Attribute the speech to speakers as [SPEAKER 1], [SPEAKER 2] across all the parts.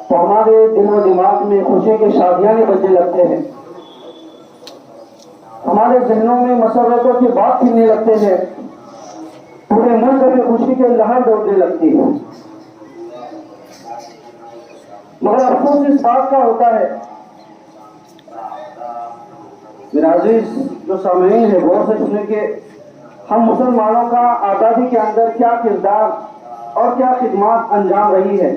[SPEAKER 1] تو ہمارے دل و دماغ میں خوشی کے شادیاں بجنے لگتے ہیں، ہمارے ذہنوں میں مسرتوں کی بات کھلنے لگتے ہیں، پورے ملک میں خوشی کے لہر دوڑنے لگتی ہے۔ مگر افسوس اس بات کا ہوتا ہے میرا عزیز جو سامعین ہے، غور سے سنیں کہ ہم مسلمانوں کا آزادی کے اندر کیا کردار اور کیا خدمات انجام رہی ہے،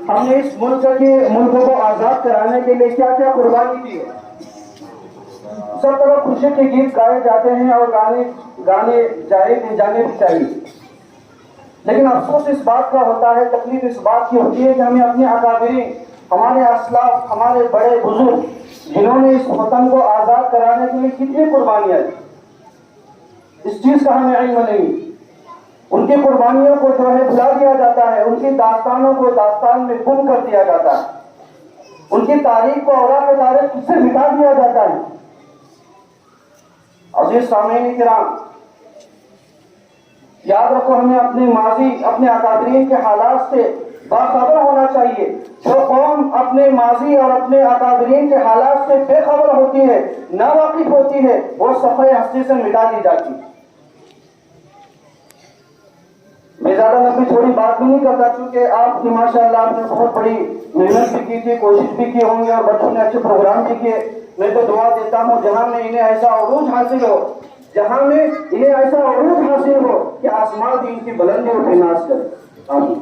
[SPEAKER 1] ہم نے اس ملک کو آزاد کرانے کے لیے کیا کیا قربانی دی ہے۔ سب طرف خوشی کے گیت گائے جاتے ہیں اور گانے جانے بھی چاہیے، لیکن افسوس اس بات کا ہوتا ہے، تکلیف اس بات کی ہوتی ہے کہ ہمیں اپنے اکابرین، ہمارے اسلاف، ہمارے بڑے بزرگ جنہوں نے اس وطن کو آزاد کرانے کے لیے کتنی قربانیاں دی، اس چیز کا ہمیں علم نہیں۔ ان کی قربانیوں کو جو ہے بھلا دیا جاتا ہے، ان کی داستانوں کو داستان میں گم کر دیا جاتا ہے، ان کی تاریخ کو اوراق تاریخ سے مٹا دیا جاتا ہے۔ عزیز سامعین کرام، یاد رکھو ہمیں اپنے ماضی، اپنے اکابرین کے حالات سے باخبر ہونا چاہیے۔ جو قوم اپنے ماضی اور اپنے اکابرین کے حالات سے بے خبر ہوتی ہے، ناواقف ہوتی ہے، وہ صفحہ ہستی سے مٹا دی جاتی ہے۔ میں زیادہ لمبی تھوڑی بات بھی نہیں کرتا، کیونکہ آپ کی ماشاءاللہ آپ نے بہت بڑی محنت بھی کی تھی، کوشش بھی کی ہوں گی، اور بچوں نے اچھے پروگرام بھی کیے۔ میں تو دعا دیتا ہوں جہاں میں انہیں ایسا عروج حاصل ہو، جہاں میں انہیں ایسا عروج حاصل ہو کہ آسمان بھی ان کی بلندیوں پہ ناز کرے۔ آمین۔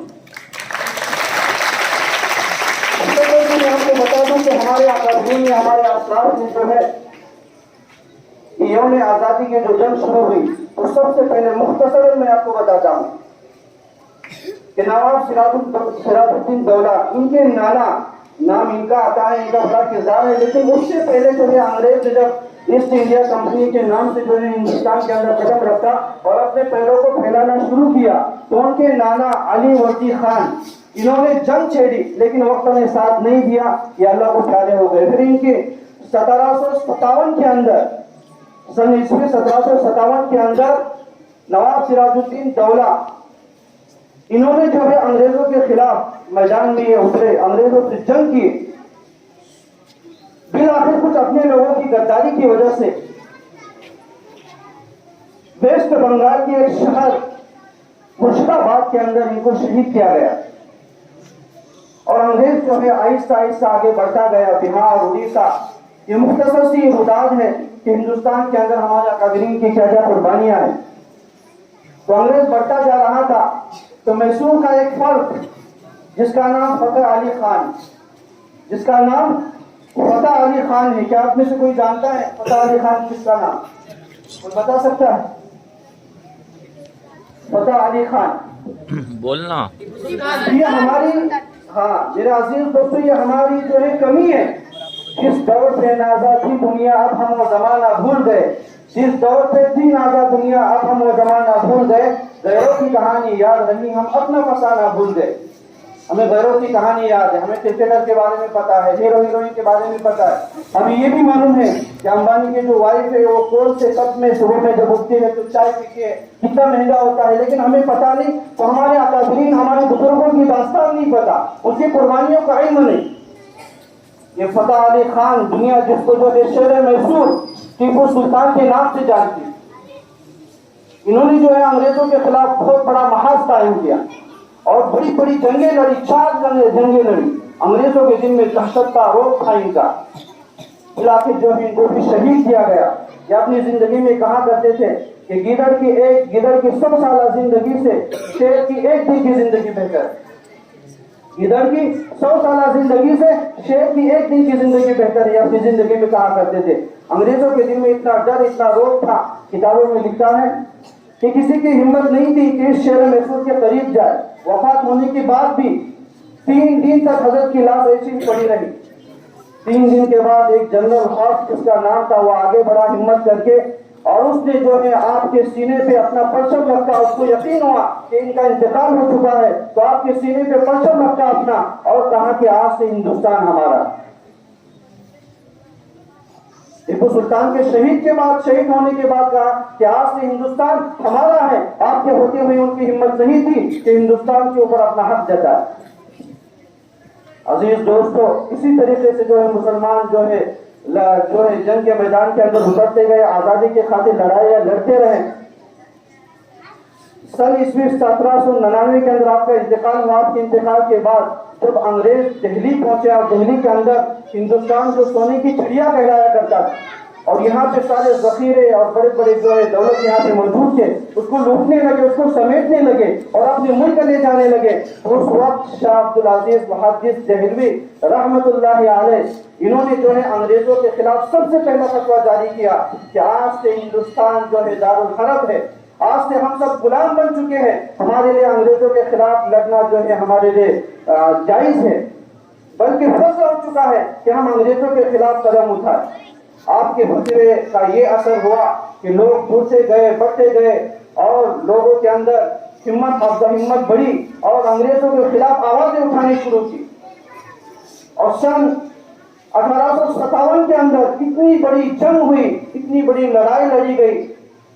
[SPEAKER 1] میں آپ کو بتا دوں کہ ہمارے اکابرین نے، ہمارے اسلاف نے جو ہے یوم آزادی کی جو جنگ شروع ہوئی، تو سب سے پہلے مختصراً میں آپ کو بتاتا ہوں کہ نواب سراج الدین دولہ، ان کے نانا نام ان کا آتا ہے، ان کا بڑا کردار ہے، لیکن اس سے پہلے جو ہے انگریز نے جب ایسٹ انڈیا کمپنی کے نام سے جو ہے ہندوستان کے اندر قدم رکھا اور اپنے پیروں کو پھیلانا شروع کیا، تو ان کے نانا علی وردی خان، انہوں نے جنگ چھیڑی، لیکن وقت نے ساتھ نہیں دیا، یہ اللہ کو پیارے ہو گئے۔ پھر ان کے 1757 کے اندر، سن عیسوی 1757 کے اندر نواب سراج الدین دولہ، انہوں نے جو ہے انگریزوں کے خلاف میدان میں یہ اترے، انگریزوں سے جنگ کی، بالآخر کچھ اپنے لوگوں کی غداری کی وجہ سے ویسٹ بنگال کے ایک شہر مرشدآباد کے اندر ان کو شہید کیا گیا، اور انگریز جو ہے آہستہ آہستہ آگے بڑھتا گیا۔ بہار، اڑیسہ، یہ مختصر سی امداد ہے کہ ہندوستان کے اندر ہمارے اکابرین کی کیا کیا قربانیاں ہیں۔ تو انگریز بڑھتا جا رہا تھا، تو میسور کا ایک فرد جس کا نام فتح علی خان، جس کا نام فتح علی خان ہے، کیا آپ میں سے کوئی جانتا ہے فتح علی خان کس کا نام؟ کوئی بتا سکتا ہے؟ فتح علی خان
[SPEAKER 2] بولنا
[SPEAKER 1] یہ ہماری، ہاں میرے عزیز دوستو، یہ ہماری جو ہے کمی ہے۔ جس دور پہ نازا تھی دنیا اب ہم وہ زمانہ بھول گئے، جس دور پہ تھی نازا دنیا اب ہم وہ زمانہ بھول گئے، غیروں کی کہانی یاد رہی ہم اپنا فسانہ بھول گئے۔ ہمیں غیروں کی کہانی یاد ہے، ہمیں کرکٹر کے بارے میں پتا ہے، ہیرو ہیروئن کے بارے میں پتا ہے، ہمیں یہ بھی معلوم ہے کہ امبانی کے جو وائف ہے وہ کون سے کپ میں صبح میں جب اٹھتی ہے تو چائے پیتی ہے، کتنا مہنگا ہوتا ہے، لیکن ہمیں پتا نہیں۔ تو ہمارے اکابرین، ہمارے بزرگوں کی داستان نہیں پتا، ان کی قربانیوں کا علم نہیں۔ یہ فتح علی خان، دنیا جس کو جو ہے شیر میسور ٹیپو سلطان کے نام سے جانتی، انہوں نے جو ہے انگریزوں کے خلاف بہت بڑا محاذ قائم کیا اور بڑی بڑی جنگیں لڑی، 4 جنگیں لڑی، انگریزوں کے دل میں دہشت کا روگ تھا ان کا۔ بالآخر جو ہے ان کو بھی شہید کیا گیا۔ یہ اپنی زندگی میں کہا کرتے تھے کہ گیدڑ کی 100 سالہ زندگی سے شیر کی 1 دن کی زندگی بہتر ہے۔ گیدڑ کی 100 سالہ زندگی سے شیر کی 1 دن کی زندگی بہتر ہے، اپنی زندگی میں کہا کرتے تھے۔ انگریزوں کے دل میں اتنا ڈر، اتنا روگ تھا، کتابوں میں لکھا ہے کہ کسی کی ہمت نہیں تھی کہ اس شیر میسور کے قریب جائے۔ وفات ہونے کے بعد بھی 3 دن تک حضرت کی لاش ایسی ہی پڑی رہی۔ 3 دن کے بعد ایک جنرل ہاؤس جس کا نام تھا، وہ آگے بڑھا ہمت کر کے، اور اس نے جو ہے آپ کے سینے پہ اپنا پرچم رکھا۔ اس کو یقین ہوا کہ ان کا انتقال ہو چکا ہے، تو آپ کے سینے پہ پرچم رکھا اپنا اور کہا کہ آج سے ہندوستان ہمارا۔ ٹیپو سلطان کے شہید ہونے کے بعد کہا کہ آج سے ہندوستان ہمارا ہے۔ آپ کے ہوتے ہوئے ان کی ہمت نہیں تھی کہ ہندوستان کے اوپر اپنا حق جتائے۔ عزیز دوستو، اسی طریقے سے جو ہے مسلمان جو ہے جنگ کے میدان کے اندر اترتے گئے، آزادی کے خاطر لڑائیاں لڑتے رہے۔ سن عیسوی 1799 کے اندر آپ کا انتقال ہوا۔ آپ کے انتقال کے بعد جب انگریز دہلی پہنچے اور دہلی کے اندر ہندوستان کو سونے کی چڑیا کہلایا کرتا تھا، اور یہاں پہ سارے ذخیرے اور بڑے بڑے جو ہے دولت یہاں پہ موجود تھے، اس کو لوٹنے لگے، اس کو سمیٹنے لگے اور اپنے ملک لے جانے لگے۔ اس وقت شاہ عبد العزیز محدث دہلوی رحمت اللہ علیہ، انہوں نے جو ہے انگریزوں کے خلاف سب سے پہلا فتویٰ جاری کیا کہ آج سے ہندوستان جو ہے دارالحرب ہے، آج سے ہم سب غلام بن چکے ہیں، ہمارے لیے انگریزوں کے خلاف لڑنا جو ہے ہمارے لیے جائز ہے، بلکہ فرض ہو چکا ہے کہ ہم انگریزوں کے خلاف قدم اٹھائیں۔ آپ کے فتوے کا یہ اثر ہوا کہ لوگ جڑتے گئے، بڑھتے گئے، اور لوگوں کے اندر ہمت بڑھی اور انگریزوں کے خلاف آوازیں اٹھانی شروع کی۔ اور سن 1857 کے اندر اتنی بڑی جنگ ہوئی، اتنی بڑی لڑائی لڑی گئی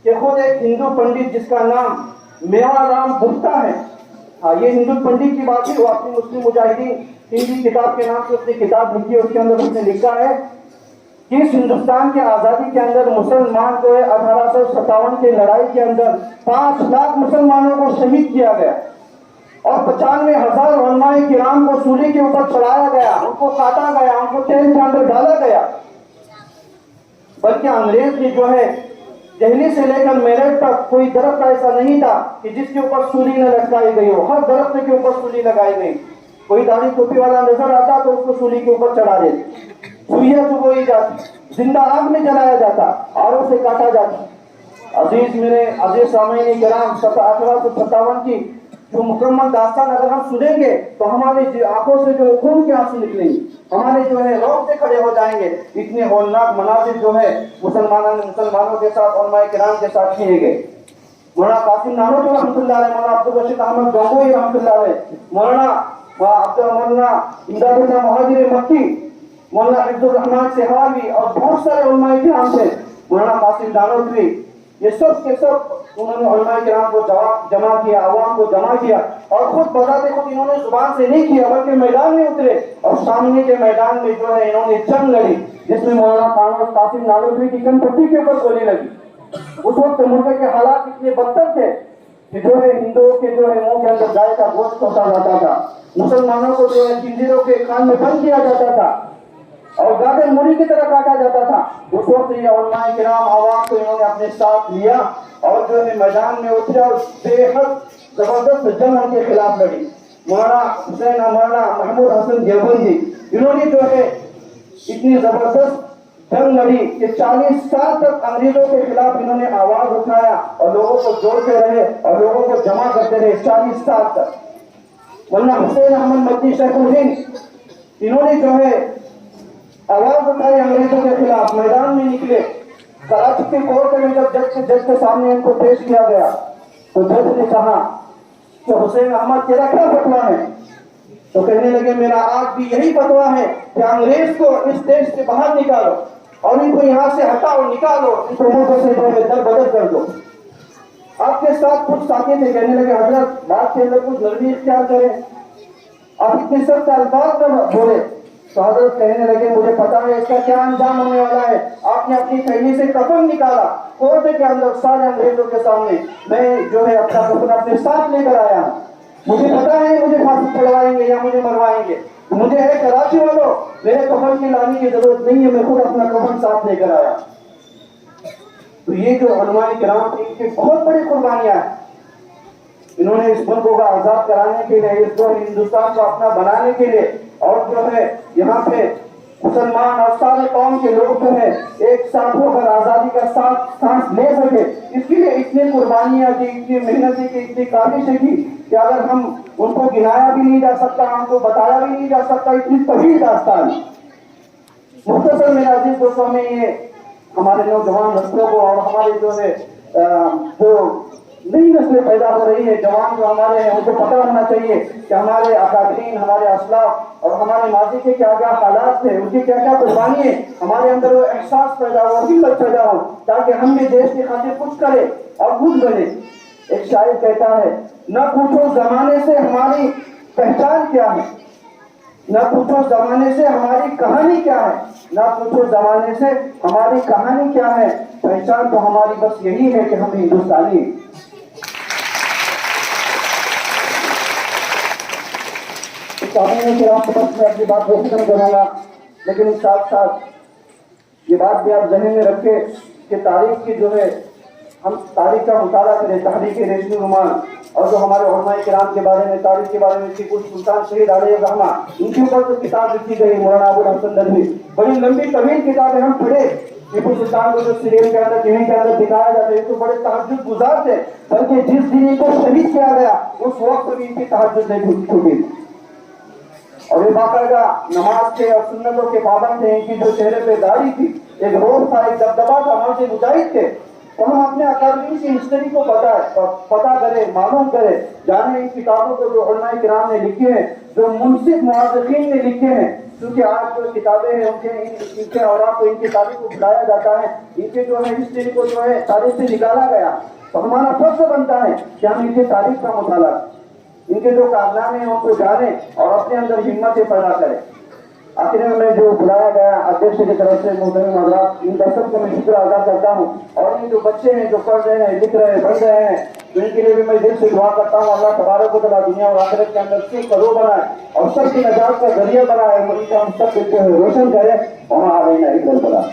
[SPEAKER 1] کہ خود ایک ہندو پنڈت جس کا نام میوا رام گپتا ہے، یہ ہندو پنڈت کی بات ہے، وہ اپنی مسلم مجاہدین ہندی کتاب کے نام سے اپنی کتاب لکھی ہے، اس کے اندر اس نے لکھا ہے کہ اس ہندوستان کے آزادی کے اندر مسلمان جو ہے 1857 کی لڑائی کے اندر 5 لاکھ مسلمانوں کو شہید کیا گیا، اور 95,000 علماء کرام کو سولی کے اوپر چڑھایا گیا، ان کو کاٹا گیا، ان کو تیل کے اندر ڈالا گیا۔ بلکہ انگریز نے جو ہے دہلی سے لے کر میرٹھ تک کوئی درخت ایسا نہیں تھا کہ جس کے اوپر سولی نہ لٹکائی گئی ہو، ہر درخت کے اوپر سولی لگائی گئی۔ کوئی داڑھی ٹوپی والا نظر آتا تو اس کو سولی کے اوپر چڑھا دیتے، سوئیاں چبوئی جاتی، زندہ آگ میں جلایا جاتا، آروں سے کاٹا جاتا۔ عزیز سامعین کرام، 1857 کی جو مکمل داستان اگر ہم سنیں گے تو ہماری آنکھوں سے جو خون کے آنسو نکلیں گے، ہمارے جو ہے روتے کھڑے ہو جائیں گے، اتنے ہولناک مناظر جو ہے مسلمانوں کے ساتھ، علماء کرام کے ساتھ کیے گئے۔ مولانا قاسم نانوتوی رحمۃ اللہ علیہ، مولانا عبدالرشید احمد گنگوئی رحمۃ اللہ علیہ، مولانا امداد اللہ مہاجر مکی، مولانا عبد الرحمان سہواوی اور بہت سارے علماء کرام تھے، مولانا قاسم نانوتوی، یہ سب کے سب انہوں نے علماء کرام کو جمع کیا، عوام کو جمع کیا، اور خود بذات خود انہوں نے زبان سے نہیں کیا بلکہ میدان میں اترے، اور سامنے کے میدان میں جو ہے انہوں نے جنگ لڑی، جس میں مولانا قاسم نانوتوی کی کن پٹی کے اوپر گولی لگی۔ اس وقت ملک کے حالات اتنے بدتر تھے کہ جو ہے ہندوؤں کے جو ہے منہ کے اندر گائے کا گوشت پہنچا جاتا تھا، مسلمانوں کو جو ہے خنزیروں کے کان میں بند کیا جاتا تھا، اور گاجر مولی کی طرح کاٹا جاتا تھا۔ اس وقت یہ علماء کرام عوام کو انہوں نے اپنے ساتھ لیا اور جو ہے میدان میں اترے اور بے حد زبردست جنگ ان کے خلاف لڑی۔ مولانا محمود حسن دیوبندی، انہوں نے جو ہے اتنی زبردست جنگ لڑی کہ 40 سال تک انگریزوں کے خلاف انہوں نے آواز اٹھایا اور لوگوں کو جوڑتے رہے اور لوگوں کو جمع کرتے رہے 40 سال تک۔ مولانا حسین احمد مکی شیخ الہند، انہوں نے جو ہے آواز اٹھائی انگریزوں کے خلاف، میدان میں نکلے۔ کراچی کے کورٹ میں جب جج کے سامنے ان کو پیش کیا گیا تو جج نے کہا کہ حسین احمد تیرا کیا فتویٰ ہے؟ تو کہنے لگے میرا آج بھی یہی فتویٰ ہے کہ انگریز کو اس دیش سے باہر نکالو اور ان کو یہاں سے ہٹاؤ، نکالو، ان کو ملک سے جو ہے در بدر کر دو۔ آپ کے ساتھ کچھ ساتھی تھے، کہنے لگے حضرت بات کے اندر کچھ نرمی اختیار کریں، آپ اتنے سخت الفاظ میں بولے۔ تو حضرت کہنے لگے مجھے پتا ہے اس کا کیا انجام ہونے والا ہے۔ آپ نے اپنی تھیلی سے کفن نکالا کورٹ کے اندر سارے انگریزوں کے سامنے، میں جو ہے اپنا کفن اپنے ساتھ لے کر آیا ہوں، مجھے پتا ہے مجھے پھانسی چڑھوائیں گے یا مجھے مروائیں گے، مجھے ہے کراچی والوں میرے کفن کی لانے کی ضرورت نہیں ہے، میں خود اپنا کفن ساتھ لے کر آیا۔ تو یہ جو علماء کرام تھے ان کی بہت بڑی قربانیاں ہیں، انہوں نے اس ملک کو آزاد کرانے کے لیے، اس کو ہندوستان کو اپنا بنانے کے لیے، اور جو ہے یہاں پہ مسلمان اور سارے قوم کے لوگ جو ہے ایک ساتھ ہو کر آزادی کا سانس لے سکے، اس کے لیے اتنی قربانیاں کی، اتنی محنتیں کی، اتنی کاوشیں کی کہ اگر ہم ان کو گنایا بھی نہیں جا سکتا، ہم کو بتایا بھی نہیں جا سکتا، اتنی طویل داستان۔ مختصر میرے عزیز دوستوں میں یہ ہمارے نوجوان نسلوں کو اور ہمارے جو ہے جو نئی نسلیں پیدا ہو رہی ہے، جوان جو ہمارے ہیں ان کو پتہ ہونا چاہیے کہ ہمارے اکابرین، ہمارے اسلاف اور ہمارے ماضی کے کیا کیا حالات تھے، ان کی کیا کیا قربانی ہے، ہمارے اندر وہ احساس پیدا ہو، ہمت پیدا ہو، تاکہ ہم بھی دیش کی خاطر کچھ کرے اور کچھ بنے۔ ایک شاعر کہتا ہے نہ پوچھو زمانے سے ہماری پہچان کیا ہے، نہ پوچھو زمانے سے ہماری کہانی کیا ہے، نہ پوچھو زمانے سے ہماری کہانی کیا ہے، پہچان تو ہماری بس یہی ہے کہ ہم ہندوستانی ہیں۔ سامعین کرام، بس میں اپنی بات کو ختم کروں گا، لیکن ساتھ ساتھ یہ بات بھی آپ ذہن میں رکھیں کہ تاریخ کی جو ہے، ہم تاریخ کا مطالعہ کریں، تحریک ریشمی رومان اور جو ہمارے علماء کرام کے بارے میں، تاریخ کے بارے میں ٹیپو سلطان شہید علیہ الرحمہ، ان کے اوپر جو کتاب لکھی گئی مولانا ابوالحسن ندوی، بڑی لمبی طویل کتابیں ہم پڑھے۔ ٹیپو سلطان کو جو سیریل کے اندر، ٹی وی کے اندر دکھایا جاتا ہے، یہ تو بڑے تہجد گزار تھے، بلکہ جس دن ان کو شہید کیا گیا اس وقت بھی ان کی تہجد نہیں چھوٹی، اور یہ باقاعدہ نماز کے اور سنتوں کے پابند تھے۔ ان کی جو چہرے پہ داڑھی تھی، ایک روب تھا، ایک دبدبا تھا، ہم سے مجاہد تھے۔ تو ہم اپنے اکابرین کی ہسٹری کو پتا کریں، معلوم کریں، جانیں ان کتابوں کو جو علماء کرام نے لکھی ہیں، جو منصف محققین نے لکھے ہیں، کیونکہ آج جو کتابیں ہیں ان کے اوراق کو، ان کی تاریخ کو بھلایا جاتا ہے، ان کے جو ہے ہسٹری کو جو ہے تاریخ سے نکالا گیا، تو ہمارا فرض بنتا ہے کہ ہم ان کی تاریخ کا مطالعہ، ان کے جو کارنامے ہیں ان کو جانیں اور اپنے اندر ہمت پیدا کریں۔ آخر میں جو بلایا گیا اಧ್ಯکش کی طرف سے محترم حضرات، ان سب کو میں شکر ادا کرتا ہوں، اور یہ جو بچے ہیں جو پڑھ رہے ہیں، لکھ رہے ہیں، پڑھ رہے ہیں، تو ان کے لیے بھی میں دل سے دعا کرتا ہوں اللہ تبارک و تعالیٰ دنیا اور آخرت کے اندر سب کو بنائے اور سب کی نجات کا ذریعہ بنائے، اور ان کا ہم سب روشن کرے، وہاں علینا الا البلاغ۔